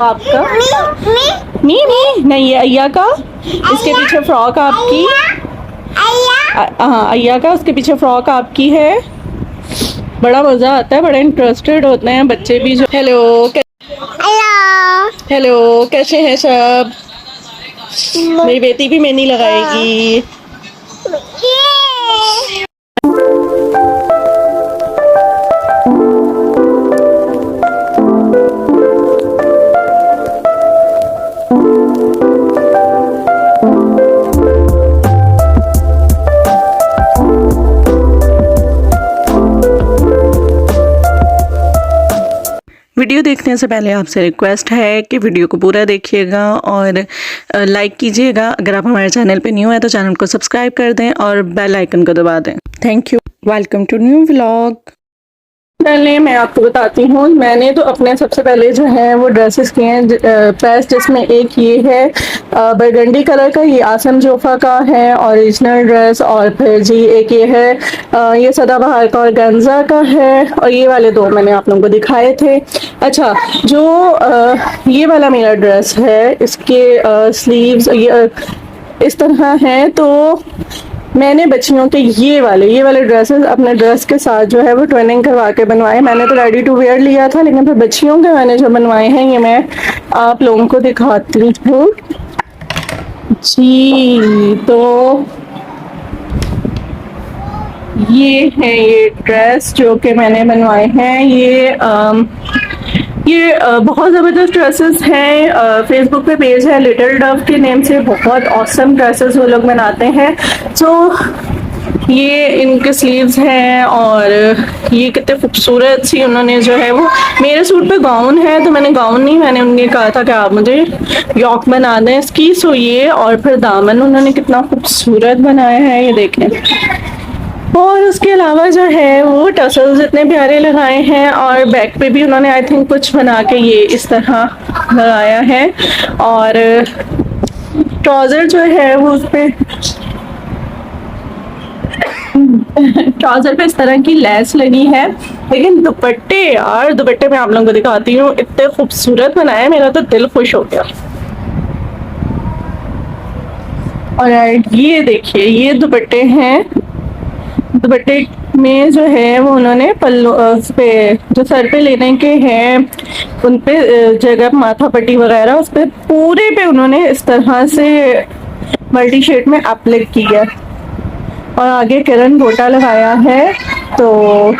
आपका मी मी नहीं, ये अय्या का। इसके पीछे फ्रॉक आपकी। हाँ, अय्या का उसके पीछे फ्रॉक आपकी है। बड़ा मज़ा आता है, बड़ा इंटरेस्टेड होते हैं बच्चे भी। जो हेलो हेलो, कैसे हैं सब? मेरी बेटी भी मेहंदी लगाएगी। वीडियो देखने से पहले आपसे रिक्वेस्ट है कि वीडियो को पूरा देखिएगा और लाइक कीजिएगा। अगर आप हमारे चैनल पे न्यू है तो चैनल को सब्सक्राइब कर दें और बेल आइकन को दबा दें। Thank you. Welcome to new vlog. पहले मैं आपको बताती हूँ, मैंने तो अपने सबसे पहले जो है वो ड्रेसेस किए हैं प्रेस, जिसमें एक ये है बरगंडी कलर का, ये आसम जोफा का है ओरिजिनल ड्रेस। और फिर जी एक ये है ये सदाबहार का और गंजा का है। और ये वाले दो मैंने आप लोगों को दिखाए थे। अच्छा, जो ये वाला मेरा ड्रेस है, इसके स्लीव्स ये इस तरह हैं। तो मैंने बच्चियों के ये वाले ड्रेसेस अपने ड्रेस के साथ जो है वो ट्विनिंग करवा के बनवाए। मैंने तो रेडी टू वेयर लिया था, लेकिन फिर बच्चियों के मैंने जो बनवाए हैं ये मैं आप लोगों को दिखाती हूँ जी। तो ये है ये ड्रेस जो कि मैंने बनवाए हैं। ये बहुत ज़बरदस्त ड्रेसेस हैं। फेसबुक पे पेज है लिटिल डव के नेम से, बहुत ऑसम ड्रेसेस वो लोग बनाते हैं। तो ये इनके स्लीव्स हैं और ये कितने खूबसूरत सी उन्होंने जो है वो, मेरे सूट पे गाउन है तो मैंने गाउन नहीं, मैंने उनके कहा था कि आप मुझे यॉक बना दें इसकी। सो ये और फिर दामन उन्होंने कितना खूबसूरत बनाया है, ये देखें। और उसके अलावा जो है वो टसल्स इतने प्यारे लगाए हैं और बैक पे भी उन्होंने आई थिंक कुछ बना के ये इस तरह लगाया है। और ट्राउज़र जो है वो उस पे ट्राउज़र पे इस तरह की लेस लगी है। लेकिन दुपट्टे, यार दुपट्टे मैं आप लोगों को दिखाती हूँ, इतने खूबसूरत बनाए, मेरा तो दिल खुश हो गया। और ये देखिए, ये दुपट्टे हैं। दुपट्टे में जो है वो उन्होंने पल्लू उस पे जो सर पे लेने के हैं उन पे जगह माथा पट्टी वगैरह उस पे पूरे पे उन्होंने इस तरह से मल्टी शेड में एप्लिक किया और आगे किरण गोटा लगाया है। तो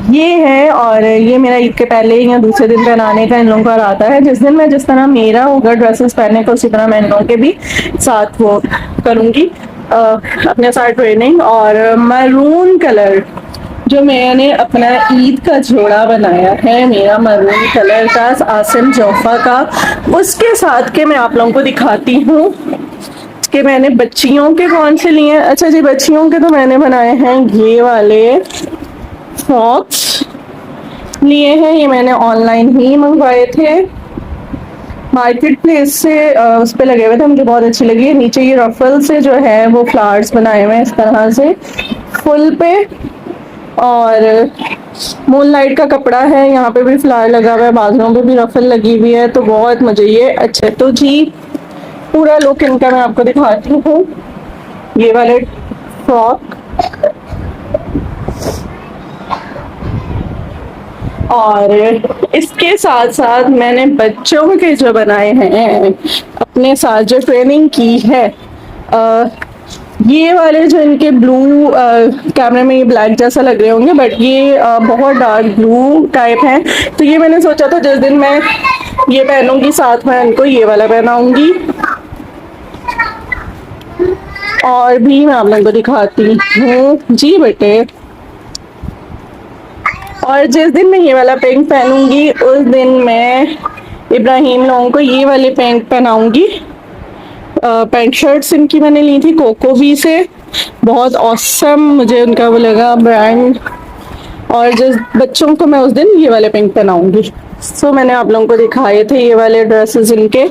ये है, और ये मेरा ईद के पहले या दूसरे दिन पहनाने का इन लोगों का इरादा है। जिस दिन मैं जिस तरह मेरा होगा ड्रेसेस पहनने का, उसी तरह मैं इन लोगों के भी साथ वो करूँगी अपने साथ ट्रेनिंग। और मरून कलर जो मैंने अपना ईद का जोड़ा बनाया है, मेरा मरून कलर का आसिम जोफा का, उसके साथ के मैं आप लोगों को दिखाती हूँ कि मैंने बच्चियों के कौन से लिए। अच्छा जी, बच्चियों के तो मैंने बनाए हैं ये वाले फ्रॉक्स लिए हैं, ये मैंने ऑनलाइन ही मंगवाए थे मार्केट प्लेस से। उस पे लगे हुए थे, मुझे बहुत अच्छी लगी। नीचे ये रफल से जो है वो फ्लावर्स बनाए हुए हैं इस तरह से फुल पे, और मून लाइट का कपड़ा है, यहाँ पे भी फ्लावर लगा हुआ है, बाजुओं पे भी रफल लगी हुई है। तो बहुत मुझे ये अच्छे। तो जी पूरा लुक इनका मैं आपको दिखाती हूँ। ये वाले फ्रॉक और इसके साथ साथ मैंने बच्चों के जो बनाए हैं अपने साथ जो ट्रेनिंग की है, ये वाले जो इनके ब्लू, कैमरे में ये ब्लैक जैसा लग रहे होंगे बट ये बहुत डार्क ब्लू टाइप है। तो ये मैंने सोचा था जिस दिन मैं ये पहनूंगी साथ में इनको ये वाला पहनाऊंगी। और भी मैं आप लोगों को दिखाती हूँ जी बेटे। और जिस दिन मैं ये वाला पिंक पहनूंगी उस दिन मैं इब्राहिम लोगों को ये वाली पैंट पहनाऊंगी। पैंट शर्ट्स इनकी मैंने ली थी कोकोवी से, बहुत ऑसम मुझे उनका वो लगा ब्रांड। और जिस बच्चों को मैं उस दिन ये वाले पिंक पहनाऊंगी। सो मैंने आप लोगों को दिखाए थे ये वाले ड्रेसेस इनके।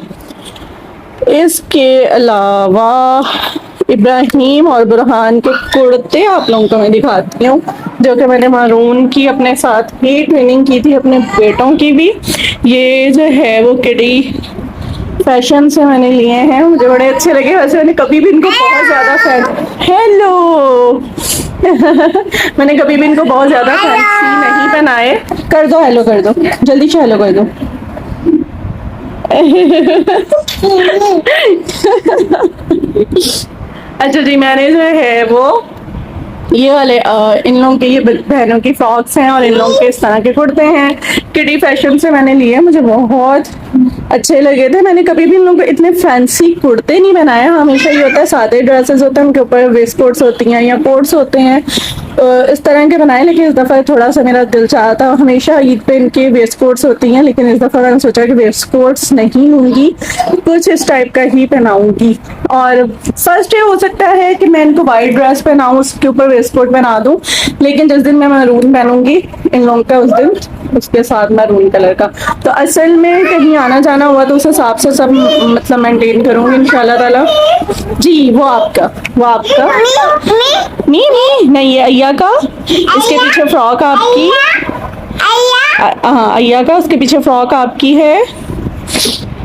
इसके अलावा इब्राहिम और बुरहान के कुर्ते आप लोगों को मैं दिखाती हूँ, जो कि मैंने मारून की अपने साथ ही ट्रेनिंग की थी, अपने बेटों की भी। ये जो है वो किडी फैशन से मैंने लिए हैं, मुझे बड़े अच्छे लगे। वैसे मैंने कभी भी इनको बहुत ज़्यादा हेलो मैंने कभी भी इनको बहुत ज़्यादा फैंसी नहीं पहनाए। कर दो हेलो, कर दो जल्दी से हेलो कर दो अच्छा जी, मैंने जो है वो ये वाले इन लोगों के ये बहनों की फ्रॉक्स हैं और इन लोगों के इस तरह के कुर्ते हैं, किडी फैशन से मैंने लिए, मुझे बहुत अच्छे लगे थे। मैंने कभी भी इन लोगों को इतने फैंसी कुर्ते नहीं बनाए, हमेशा ये होता है सादे ड्रेसेस होते हैं, उनके ऊपर वेस्ट कोट्स होती हैं या कोट्स होते हैं, इस तरह के बनाए। लेकिन इस दफ़ा थोड़ा सा मेरा दिल चाहा था, हमेशा ईद पे इनके वेस्ट कोट्स होती हैं, लेकिन इस दफ़ा मैंने सोचा कि वेस्ट कोट्स नहीं लूँगी, कुछ इस टाइप का ही पहनाऊँगी। और फर्स्ट ये हो सकता है कि मैं इनको वाइट ड्रेस पहनाऊँ, उसके ऊपर वेस्ट कोट पहना दूँ, लेकिन जिस दिन मैं मैरून पहनूंगी इन लोगों का, उस दिन उसके साथ मैरून कलर का। तो असल में कहीं आना जाना हुआ तो उस हिसाब से सब मतलब मेंटेन करूंगी इंशाल्लाह ताला जी। वो आपका नहीं नहीं, ये अय्या का, इसके पीछे फ्रॉक आपकी, हाँ अय्या का, उसके पीछे फ्रॉक आपकी है।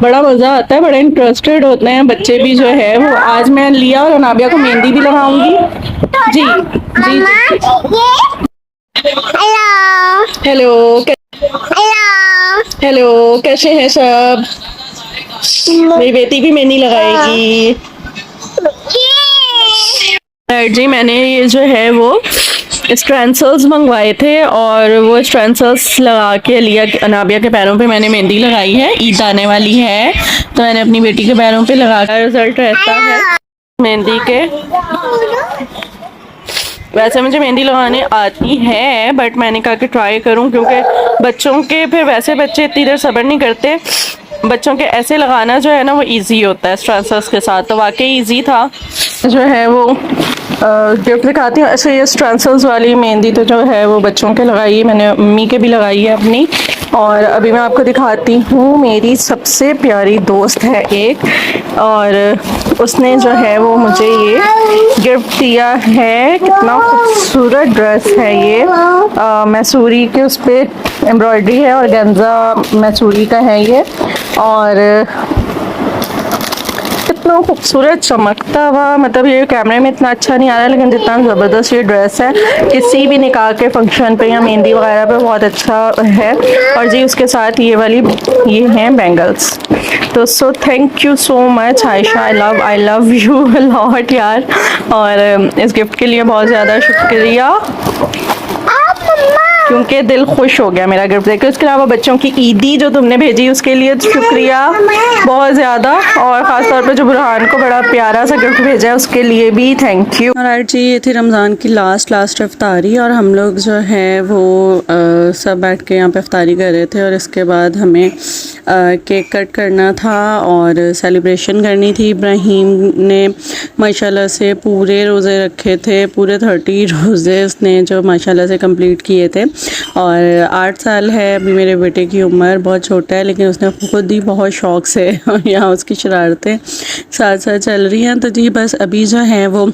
बड़ा मज़ा आता है, बड़े इंटरेस्टेड होते हैं बच्चे भी जो है वो। आज मैं लिया और अनाबिया को मेहंदी भी लगाऊंगी जी जी जी। हेलो हेलो, कैसे हैं सब? मेरी बेटी भी मेहंदी लगाएगी। राइट जी, मैंने ये जो है वो स्ट्रेंसल्स मंगवाए थे और वो स्ट्रेंसल्स लगा के लिया। अनाबिया के पैरों पे मैंने मेहंदी लगाई है, ईद आने वाली है तो मैंने अपनी बेटी के पैरों पे लगा कर, रिजल्ट रहता है मेहंदी के। वैसे मुझे मेहंदी लगाने आती है, बट मैंने कहा कि ट्राई करूं, क्योंकि बच्चों के फिर वैसे बच्चे इतनी देर सब्र नहीं करते, बच्चों के ऐसे लगाना जो है ना वो इजी होता है स्ट्रेंसल्स के साथ, तो वाकई इजी था। जो है वो गिफ्ट दिखाती हूँ। ऐसे ये स्ट्रेंसल्स वाली मेहंदी तो जो है वो बच्चों के लगाई है, मैंने मम्मी के भी लगाई है अपनी। और अभी मैं आपको दिखाती हूँ, मेरी सबसे प्यारी दोस्त है एक, और उसने जो है वो मुझे ये गिफ्ट दिया है। कितना खूबसूरत ड्रेस है ये, मैसूरी के उस पर एम्ब्रॉयडरी है और गेंजा मैसूरी का है ये, और कितना खूबसूरत चमकता हुआ, मतलब ये कैमरे में इतना अच्छा नहीं आ रहा, लेकिन जितना ज़बरदस्त ये ड्रेस है किसी भी निकाह के फंक्शन पे या मेहंदी वगैरह पे बहुत अच्छा है। और जी उसके साथ ये वाली ये हैं बैंगल्स। तो so thank you so much Ayesha, I love you lot यार, और इस गिफ्ट के लिए बहुत ज़्यादा शुक्रिया, क्योंकि दिल खुश हो गया मेरा गिफ्ट देख के। उसके अलावा बच्चों की ईदी जो तुमने भेजी उसके लिए शुक्रिया बहुत ज़्यादा, और ख़ास तौर पे जो बुरहान को बड़ा प्यारा सा गिफ्ट भेजा है उसके लिए भी थैंक यू। राइट जी, ये थी रमज़ान की लास्ट इफ्तारी, और हम लोग जो है वो सब बैठ के यहाँ पे इफ्तारी कर रहे थे, और इसके बाद हमें केक कट करना था और सेलिब्रेशन करनी थी। इब्राहिम ने माशाल्लाह से पूरे रोज़े रखे थे, पूरे 30 रोज़े उसने जो माशाल्लाह से कंप्लीट किए थे, और 8 साल है अभी मेरे बेटे की उम्र, बहुत छोटा है, लेकिन उसने खुद ही बहुत शौक़ से यहाँ उसकी शरारतें साथ साथ चल रही हैं। तो जी बस अभी जो है वो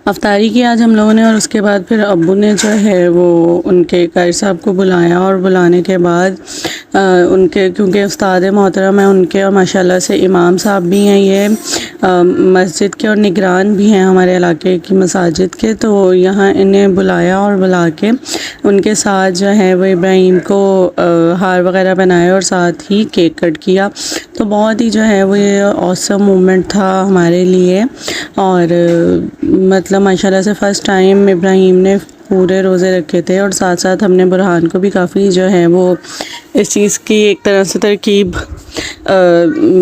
अफ्तारी की आज हम लोगों ने, और उसके बाद फिर अब्बू ने जो है वो उनके कारी साहब को बुलाया, और बुलाने के बाद उनके, क्योंकि उस्ताद मोहतरम है उनके, और माशाल्लाह से इमाम साहब भी हैं ये मस्जिद के, और निगरान भी हैं हमारे इलाके की मसाजिद के, तो यहाँ इन्हें बुलाया और बुला के उनके साथ जो है वो इब्राहिम को हार वगैरह बनाया और साथ ही केक कट किया। तो बहुत ही जो है वो ये ऑसम मोमेंट था हमारे लिए, और मतलब माशाल्लाह से फ़र्स्ट टाइम इब्राहिम ने पूरे रोज़े रखे थे, और साथ साथ हमने बुरहान को भी काफ़ी जो है वो इस चीज़ की एक तरह से तरकीब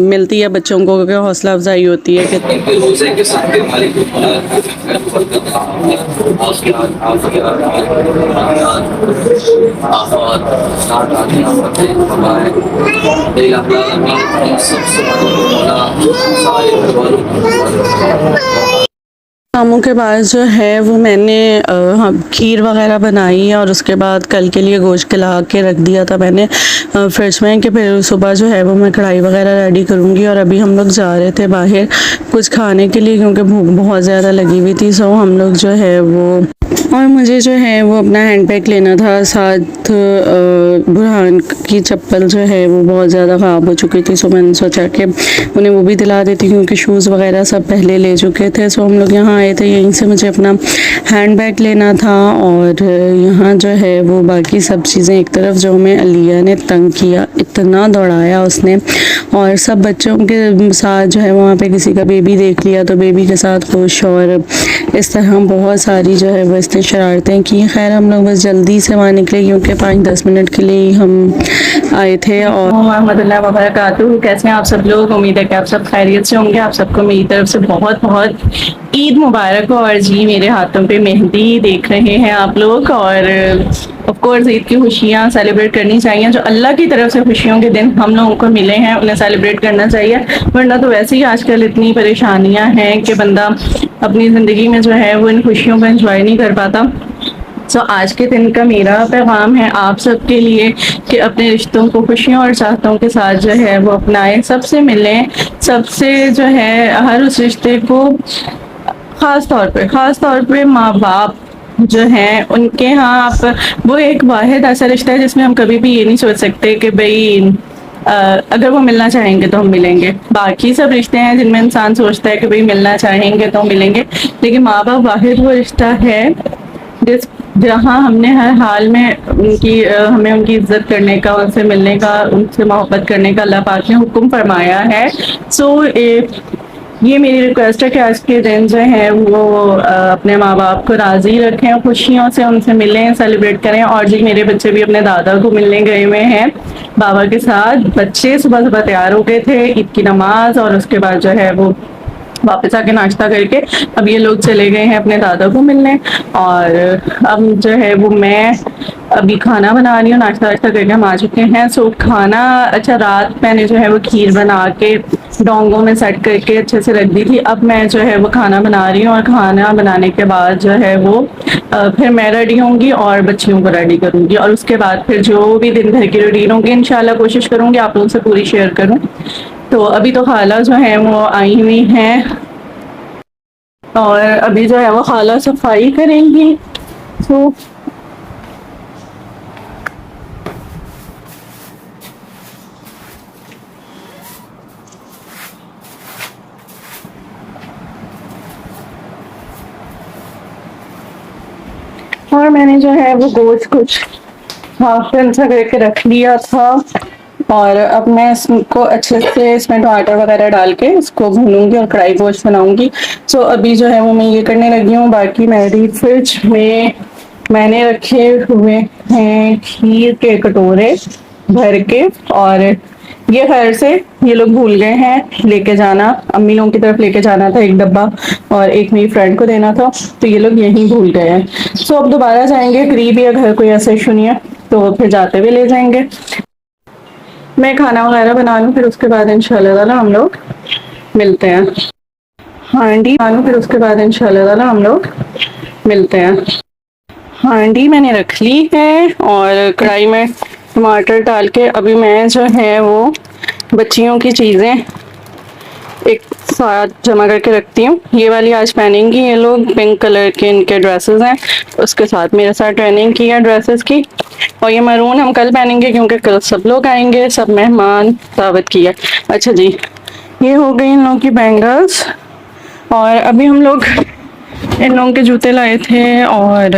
मिलती है बच्चों को, क्योंकि हौसला अफजाई होती है कि रोज़े के साथ कामों के बाद जो है वो मैंने खीर वगैरह बनाई है और उसके बाद कल के लिए गोश्त खिला के रख दिया था मैंने फ्रिज में कि फिर सुबह जो है वो मैं कढ़ाई वगैरह रेडी करूँगी। और अभी हम लोग जा रहे थे बाहर कुछ खाने के लिए क्योंकि भूख बहुत ज़्यादा लगी हुई थी। सो हम लोग जो है वो और मुझे जो है वो अपना हैंडबैग लेना था, साथ बुरहान की चप्पल जो है वो बहुत ज़्यादा ख़राब हो चुकी थी। सो मैंने सोचा कि उन्हें वो भी दिला देती क्योंकि शूज़ वगैरह सब पहले ले चुके थे। सो हम लोग यहाँ आए थे, यहीं से मुझे अपना हैंडबैग लेना था और यहाँ जो है वो बाकी सब चीज़ें एक तरफ। जो हमें अलिया ने तंग किया, इतना दौड़ाया उसने और सब बच्चों के साथ जो है वहाँ पे किसी का बेबी देख लिया तो बेबी के साथ खुश और इस तरह बहुत सारी जो है वो इसने शरारतें की। खैर हम लोग बस जल्दी से वहाँ निकले क्योंकि 5-10 मिनट के लिए ही हम आए थे। और रहमतुल्लाहि व बरकातुहू। कैसे हैं आप सब लोग? उम्मीद है कि आप सब खैरियत से होंगे। आप सबको मेरी तरफ से बहुत बहुत ईद मुबारक हो। और जी मेरे हाथों पे मेहंदी देख रहे हैं आप लोग और ऑफ कोर्स ईद की खुशियाँ सेलिब्रेट करनी चाहिए। जो अल्लाह की तरफ से खुशियों के दिन हम लोगों को मिले हैं उन्हें सेलिब्रेट करना चाहिए, वरना तो वैसे ही आजकल इतनी परेशानियां हैं कि बंदा अपनी ज़िंदगी में जो है वो इन खुशियों को एंजॉय नहीं कर पाता। सो आज के दिन का मेरा पैगाम है आप सबके लिए कि अपने रिश्तों को खुशियों और चाहतों के साथ जो है वो अपनाएं, सबसे मिलें, सबसे जो है हर उस रिश्ते को ख़ास तौर पे माँ बाप जो हैं उनके यहाँ आप वो एक वाहिद ऐसा रिश्ता है जिसमें हम कभी भी ये नहीं सोच सकते कि भाई अगर वो मिलना चाहेंगे तो हम मिलेंगे। बाकी सब रिश्ते हैं जिनमें इंसान सोचता है कि भाई मिलना चाहेंगे तो मिलेंगे, लेकिन माँ बाप वाहिद वो रिश्ता है जिस जहाँ हमने हर हाल में उनकी हमें उनकी इज्जत करने का, उनसे मिलने का, उनसे मोहब्बत करने का अल्लाह पाक ने हुक्म फरमाया है। सो ये मेरी रिक्वेस्ट है कि आज के दिन जो है वो अपने माँ बाप को राज़ी रखें, खुशियों से उनसे मिलें, सेलिब्रेट करें। और जी मेरे बच्चे भी अपने दादा को मिलने गए हुए हैं बाबा के साथ। बच्चे सुबह सुबह तैयार हो गए थे ईद की नमाज और उसके बाद जो है वो वापस आके नाश्ता करके अब ये लोग चले गए हैं अपने दादा को मिलने। और अब जो है वो मैं अभी खाना बना रही हूँ, नाश्ता वाश्ता करके हम आ चुके हैं। सो खाना अच्छा रात मैंने जो है वो खीर बना के डोंगों में सेट करके अच्छे से रख दी थी। अब मैं जो है वो खाना बना रही हूँ और खाना बनाने के बाद जो है वो फिर मैं रेडी होंगी और बच्चियों को रेडी करूँगी और उसके बाद फिर जो भी दिन भर की रूटीन होगी इंशाल्लाह कोशिश करूँगी आप लोगों से पूरी शेयर करूँ। तो अभी तो खाला जो है वो आई हुई हैं और अभी जो है वो खाला सफाई करेंगी। तो और मैंने जो है वो गोश्त कुछ हाफ डन सा करके रख लिया था और अब मैं इसको अच्छे से इसमें टमाटर वगैरह डाल के इसको भूनूंगी और कढ़ाई गोश्त बनाऊंगी। सो अभी जो है वो मैं ये करने लगी हूँ। बाकी मेरी फ्रिज में मैंने रखे हुए हैं खीर के कटोरे भर के और ये खैर से ये लोग भूल गए हैं लेके जाना, अम्मी लोगों की तरफ लेके जाना था एक डब्बा और एक मेरी फ्रेंड को देना था तो ये लोग यहीं भूल गए हैं। सो अब दोबारा जाएंगे, करीब या घर कोई ऐसा इशू नहीं है तो फिर जाते हुए ले जाएंगे। मैं खाना वगैरह बना लूँ फिर उसके बाद इंशाल्लाह ताला हम लोग मिलते हैं। हांडी बना लूँ फिर उसके बाद इंशाल्लाह ताला हम लोग मिलते हैं। हांडी मैंने रख ली है और कढ़ाई में टमाटर डाल के अभी मैं जो है वो बच्चियों की चीज़ें एक साथ जमा करके रखती हूँ। ये वाली आज पहनेंगी ये लोग, पिंक कलर के इनके ड्रेसेस हैं, उसके साथ मेरे साथ ट्रेनिंग की है ड्रेसेस की। और ये मरून हम कल पहनेंगे क्योंकि कल सब लोग आएंगे, सब मेहमान दावत की है। अच्छा जी ये हो गई इन लोगों की बैंगल्स और अभी हम लोग इन लोगों के जूते लाए थे और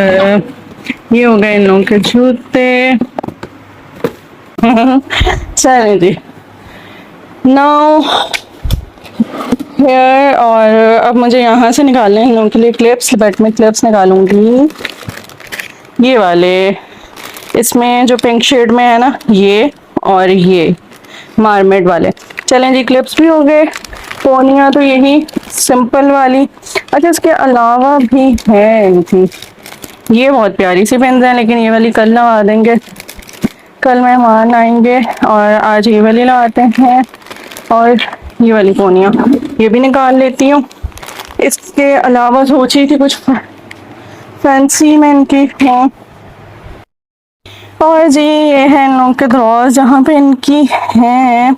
ये हो गए इन लोगों के जूते। चलें जी नाउ हेयर। और अब मुझे यहाँ से निकालने हैं इन लोगों के लिए क्लिप्स, बट मैं क्लिप्स निकालूंगी ये वाले, इसमें जो पिंक शेड में है ना ये और ये मार्मेड वाले। चलें जी क्लिप्स भी हो गए, पोनियाँ तो यही सिंपल वाली। अच्छा इसके अलावा भी है इनकी, ये बहुत प्यारी सी पेन्स हैं लेकिन ये वाली कल लगा देंगे, कल मेहमान आएंगे और आज ये वाली लगाते हैं। और ये वाली पोनियाँ ये भी निकाल लेती हूँ इसके अलावा सोची थी कुछ फैंसी में इनकी हाँ। और जी ये है इन लोगों के ड्रॉर जहाँ पे इनकी हैं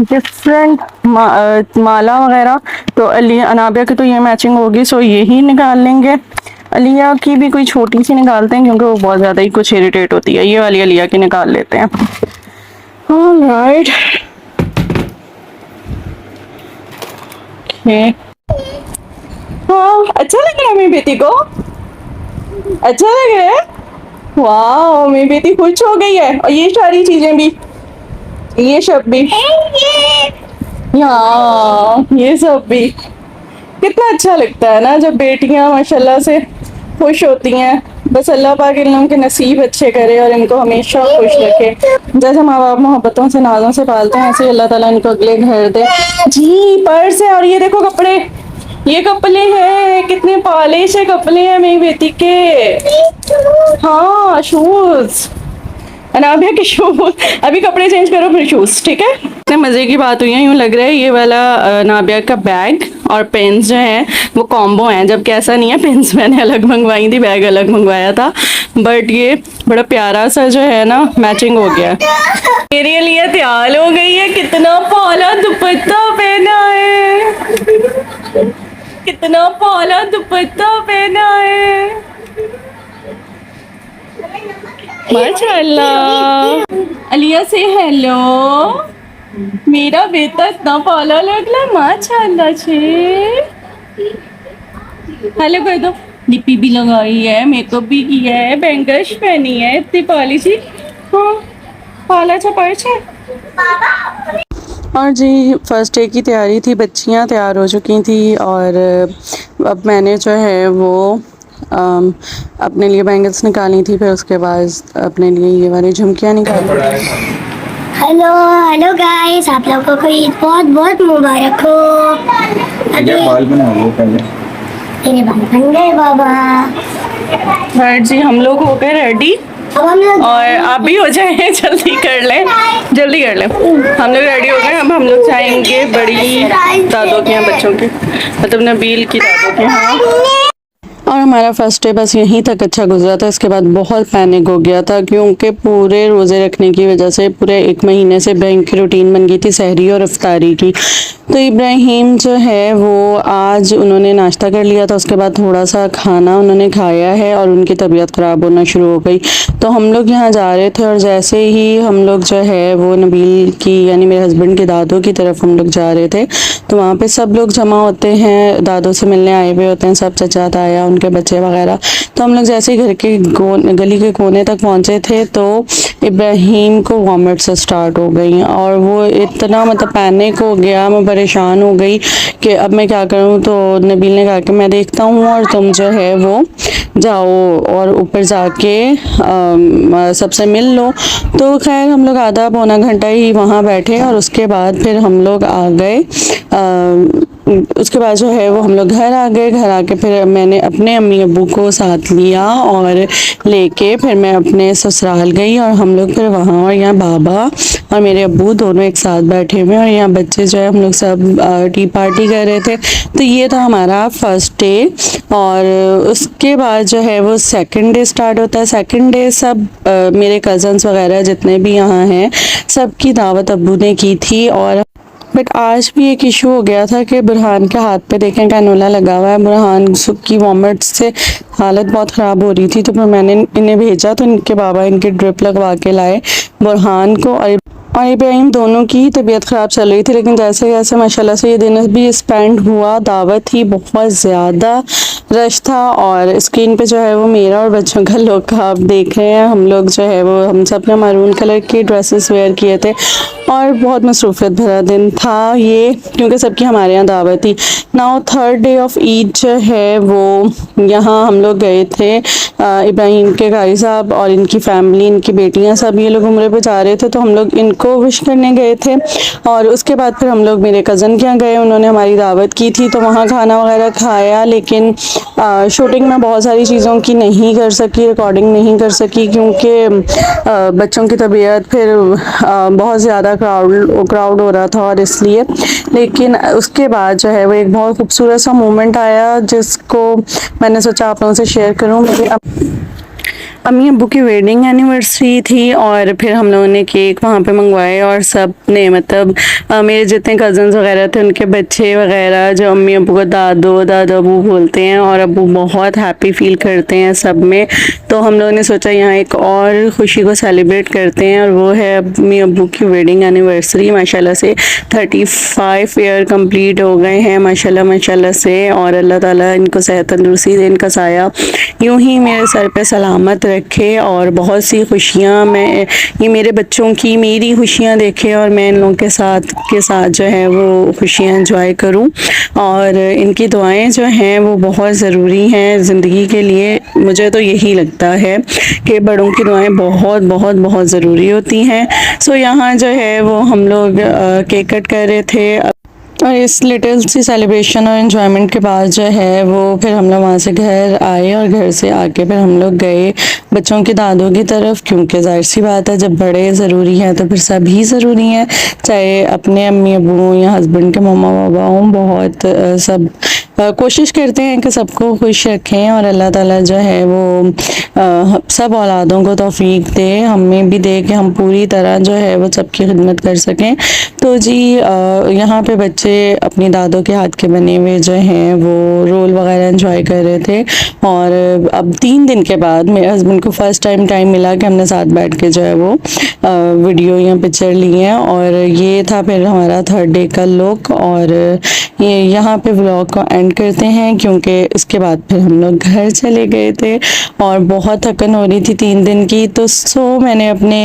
डिफरेंट माला वगैरह। तो अनाबिया की तो ये मैचिंग होगी, सो यही निकाल लेंगे। अलिया की भी कोई छोटी सी निकालते हैं क्योंकि वो बहुत ज़्यादा ही कुछ इरिटेट होती है। ये वाली अलिया की निकाल लेते हैं। ऑलराइट हाँ, अच्छा लग रहा है मेरी बेटी को, अच्छा लग रहा है। वाह मेरी बेटी खुश हो गई है। और ये सारी चीजें भी, ये सब भी, हाँ ये सब भी कितना अच्छा लगता है ना जब बेटियां माशाल्लाह से खुश होती हैं। बस अल्लाह पाक इन लोगों के नसीब अच्छे करे और इनको हमेशा खुश रखे। जैसे माँ बाप मोहब्बतों से नाजों से पालते हैं ऐसे अल्लाह ताला इनको अगले घर दे। जी पर्स है और ये देखो कपड़े, ये कपड़े हैं, कितने पॉलिश है कपड़े हैं मेरी बेटी के। हाँ शूज, अनाबिया के शूज। अभी कपड़े चेंज करो फिर शूज, ठीक है। इतने मज़े की बात हुई है, यूँ लग रहा है ये वाला अनाबिया का बैग और पेन्स जो हैं वो कॉम्बो हैं, जबकि ऐसा नहीं है। पेन्स मैंने अलग मंगवाई थी, बैग अलग मंगवाया था, बट ये बड़ा प्यारा सा जो है ना मैचिंग हो गया। मेरे लिए तैयार हो गई है, कितना पौला दुपट्टा पहना है, कितना पौला दुपट्टा पहना है, माशाल्लाह। अलिया से हेलो, मेरा बेटा इतना पौला लग रहा है माशाल्लाह से। हेलो कर दो। लिपी भी लगाई है, मेकअप भी किया है, बैंगल्स पहनी है, इतनी पॉलिशी। हाँ पौला छपाई है। और जी फर्स्ट डे की तैयारी थी, बच्चियां तैयार हो चुकी थी और अब मैंने जो है वो अपने लिए बैंगल्स निकाली थी, फिर उसके बाद अपने लिए ये वाली झुमकियाँ निकाली। हेलो हेलो गाइस, आप लोगों को ईद बहुत बहुत मुबारक हो। बाल बना लो पहले। मेरे बाल बन गए बाबा। राइट जी, हम लोग हो गए रेडी अब हम लोग और आप भी हो जाए, जल्दी कर लें, जल्दी कर लें। हम लोग रेडी हो गए, अब हम लोग जाएंगे बड़ी दादों के यहाँ, बच्चों के मतलब नबील की दादों के यहाँ। और हमारा फर्स्ट डे बस यहीं तक अच्छा गुजरा था। इसके बाद बहुत पैनिक हो गया था क्योंकि पूरे रोज़े रखने की वजह से पूरे एक महीने से बैंक की रूटीन बन गई थी सहरी और इफ्तारी की। तो इब्राहिम जो है वो आज उन्होंने नाश्ता कर लिया था, उसके बाद थोड़ा सा खाना उन्होंने खाया है और उनकी तबीयत ख़राब होना शुरू हो गई। तो हम लोग यहाँ जा रहे थे और जैसे ही हम लोग जो है वो नबील की यानी मेरे हस्बैंड की दादों की तरफ हम लोग जा रहे थे, तो वहाँ पे सब लोग जमा होते हैं, दादों से मिलने आए हुए होते हैं, सब चचा ताया उनके बच्चे वगैरह। तो हम लोग जैसे ही घर के गली के कोने तक पहुँचे थे तो इब्राहिम को वॉमिट्स स्टार्ट हो गई और वो इतना मतलब पैनिक हो गया, मैं परेशान हो गई कि अब मैं क्या करूँ। तो नबील ने कहा कि मैं देखता हूँ और तुम जो है वो जाओ और ऊपर जाके सबसे मिल लो। तो खैर हम लोग आधा पौना घंटा ही वहाँ बैठे और उसके बाद फिर हम लोग आ गए। उसके बाद जो है वो हम लोग घर आ गए। घर आके फिर मैंने अपने अम्मी अब्बू को साथ लिया और लेके फिर मैं अपने ससुराल गई और हम लोग फिर वहाँ, और यहाँ बाबा और मेरे अब्बू दोनों एक साथ बैठे हुए और यहाँ बच्चे जो है हम लोग सब टी पार्टी कर रहे थे। तो ये था हमारा फर्स्ट डे। और उसके बाद जो है वो सेकंड डे स्टार्ट होता है। सेकंड डे सब मेरे कज़न्स वगैरह जितने भी यहाँ हैं सबकी दावत अब्बू ने की थी। और बट आज भी एक इशू हो गया था कि बुरहान के हाथ पे देखें कैनोला लगा हुआ है। बुरहान की वॉमिट से हालत बहुत ख़राब हो रही थी, तो फिर मैंने इन्हें भेजा तो इनके बाबा इनके ड्रिप लगवा के लाए बुरहान को। और इब्राहिम दोनों की तबीयत ख़राब चल रही थी, लेकिन जैसे जैसे माशाल्लाह से ये दिन भी स्पेंड हुआ, दावत थी, बहुत ज़्यादा रश था। और स्क्रीन पे जो है वो मेरा और बच्चों का लुक आप देख रहे हैं। हम लोग जो है वो हम सब ने मरून कलर के ड्रेसेस वेयर किए थे और बहुत मसरूफियत भरा दिन था ये, क्योंकि सबकी हमारे यहाँ दावत थी। Now third day of Eid जो है वो यहाँ हम लोग गए थे। इब्राहिम के गाई साहब और इनकी फैमिली, इनकी बेटियाँ सब ये लोग उम्रे पे जा रहे थे, तो हम लोग इनको को विश करने गए थे। और उसके बाद फिर हम लोग मेरे कज़न के यहाँ गए, उन्होंने हमारी दावत की थी, तो वहाँ खाना वगैरह खाया। लेकिन शूटिंग में बहुत सारी चीज़ों की नहीं कर सकी, रिकॉर्डिंग नहीं कर सकी, क्योंकि बच्चों की तबीयत, फिर बहुत ज़्यादा क्राउड हो रहा था और इसलिए। लेकिन उसके बाद जो है वो एक बहुत खूबसूरत सा मोमेंट आया, जिसको मैंने सोचा आप लोगों से शेयर करूँ। मुझे अम्मी अब्बू की वेडिंग एनिवर्सरी थी और फिर हम लोगों ने केक वहाँ पे मंगवाए और सब ने, मतलब मेरे जितने कज़न्स वगैरह थे उनके बच्चे वगैरह, जो अम्मी अब्बू को दादा अबू बोलते हैं, और अब्बू बहुत हैप्पी फील करते हैं सब में। तो हम लोगों ने सोचा यहाँ एक और ख़ुशी को सेलिब्रेट करते हैं, और वो है अम्मी अब्बू की वेडिंग एनिवर्सरी। माशाल्लाह से 35 ईयर कंप्लीट हो गए हैं माशाल्लाह से, और अल्लाह ताला इनको सेहत तंदुरुस्ती दे, इनका साया यूं ही मेरे सर पे सलामत रखे, और बहुत सी खुशियाँ मैं ये मेरे बच्चों की मेरी खुशियाँ देखे, और मैं इन लोगों के साथ जो है वो खुशियाँ एंजॉय करूँ। और इनकी दुआएं जो हैं वो बहुत ज़रूरी हैं ज़िंदगी के लिए। मुझे तो यही लगता है कि बड़ों की दुआएं बहुत बहुत बहुत ज़रूरी होती हैं। सो यहाँ जो है वो हम लोग केक कट कर रहे थे, और इस लिटिल सी सेलिब्रेशन और इन्जॉयमेंट के बाद जो है वो फिर हम लोग वहाँ से घर आए, और घर से आके फिर हम लोग गए बच्चों के दादों की तरफ, क्योंकि जाहिर सी बात है जब बड़े ज़रूरी हैं तो फिर सभी ज़रूरी हैं, चाहे अपने अम्मी अबू हों या हस्बैंड के मम्मा पापा हों। बहुत सब कोशिश करते हैं कि सबको खुश रखें, और अल्लाह ताला जो है वो सब औलादों को तौफीक दे, हमें भी दे कि हम पूरी तरह जो है वो सबकी खिदमत कर सकें। तो जी यहाँ पे बच्चे अपनी दादों के हाथ के बने हुए जो हैं वो रोल वगैरह एंजॉय कर रहे थे। और अब 3 दिन के बाद मेरे हस्बैंड को फर्स्ट टाइम मिला कि हमने साथ बैठ के जो है वो वीडियो या पिक्चर ली हैं, और ये था फिर हमारा 3rd डे का लुक। और ये यहाँ पे व्लॉग को एंड करते हैं, क्योंकि इसके बाद फिर हम लोग घर चले गए थे और बहुत थकन हो रही थी 3 दिन की। तो मैंने अपने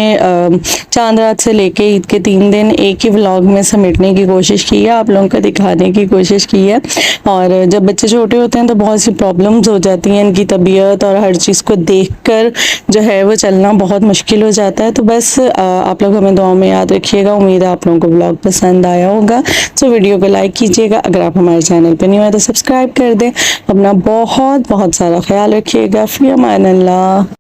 चांद रात से लेके ईद के 3 दिन एक ही व्लॉग में समेटने की कोशिश की है, आप लोगों को दिखाने की कोशिश की है। और जब बच्चे छोटे होते हैं तो बहुत सी प्रॉब्लम्स हो जाती हैं, इनकी तबीयत और हर चीज़ को देखकर जो है वो चलना बहुत मुश्किल हो जाता है। तो बस आप लोग हमें दुआ में याद रखिएगा। उम्मीद है आप लोगों को व्लॉग पसंद आया होगा। सो वीडियो को लाइक कीजिएगा, अगर आप हमारे चैनल पर नहीं हुए तो सब्सक्राइब कर दें। अपना बहुत बहुत सारा ख्याल रखिएगा। फ़ी अमान अल्लाह।